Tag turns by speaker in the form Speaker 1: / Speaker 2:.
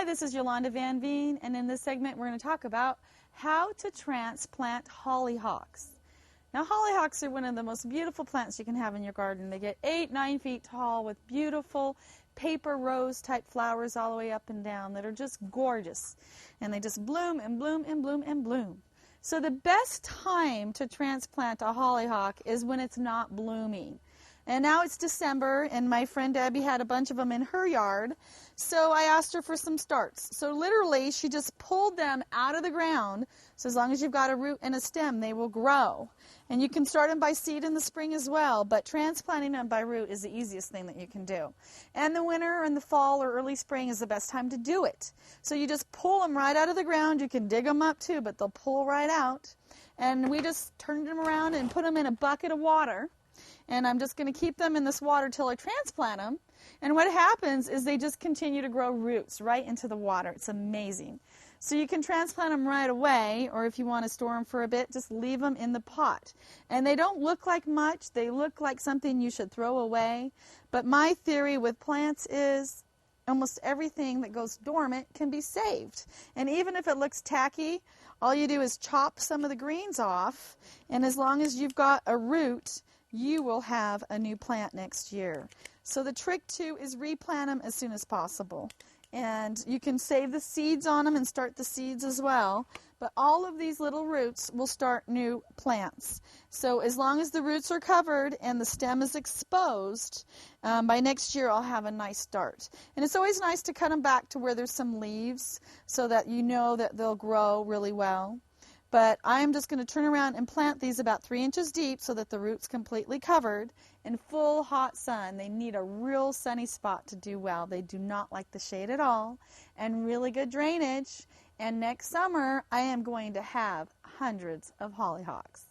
Speaker 1: this is Yolanda Van Veen, and in this segment we're going to talk about how to transplant hollyhocks. Now, hollyhocks are one of the most beautiful plants you can have in your garden. They get 8-9 feet tall with beautiful paper rose type flowers all the way up and down that are just gorgeous. And they just bloom and bloom and bloom and bloom. So the best time to transplant a hollyhock is when it's not blooming. And now it's December, and my friend Debbie had a bunch of them in her yard, so I asked her for some starts. So literally, she just pulled them out of the ground, so as long as you've got a root and a stem, they will grow. And you can start them by seed in the spring as well, but transplanting them by root is the easiest thing that you can do. And the winter and the fall or early spring is the best time to do it. So you just pull them right out of the ground. You can dig them up too, but they'll pull right out. And we just turned them around and put them in a bucket of water. And I'm just going to keep them in this water till I transplant them. And what happens is they just continue to grow roots right into the water. It's amazing. So you can transplant them right away, or if you want to store them for a bit, just leave them in the pot. And they don't look like much. They look like something you should throw away. But my theory with plants is almost everything that goes dormant can be saved. And even if it looks tacky, all you do is chop some of the greens off, and as long as you've got a root, you will have a new plant next year. So the trick too is replant them as soon as possible. And you can save the seeds on them and start the seeds as well. But all of these little roots will start new plants. So as long as the roots are covered and the stem is exposed, by next year I'll have a nice start. And it's always nice to cut them back to where there's some leaves so that you know that they'll grow really well. But I'm just going to turn around and plant these about 3 inches deep so that the root's completely covered in full hot sun. They need a real sunny spot to do well. They do not like the shade at all, and really good drainage. And next summer, I am going to have hundreds of hollyhocks.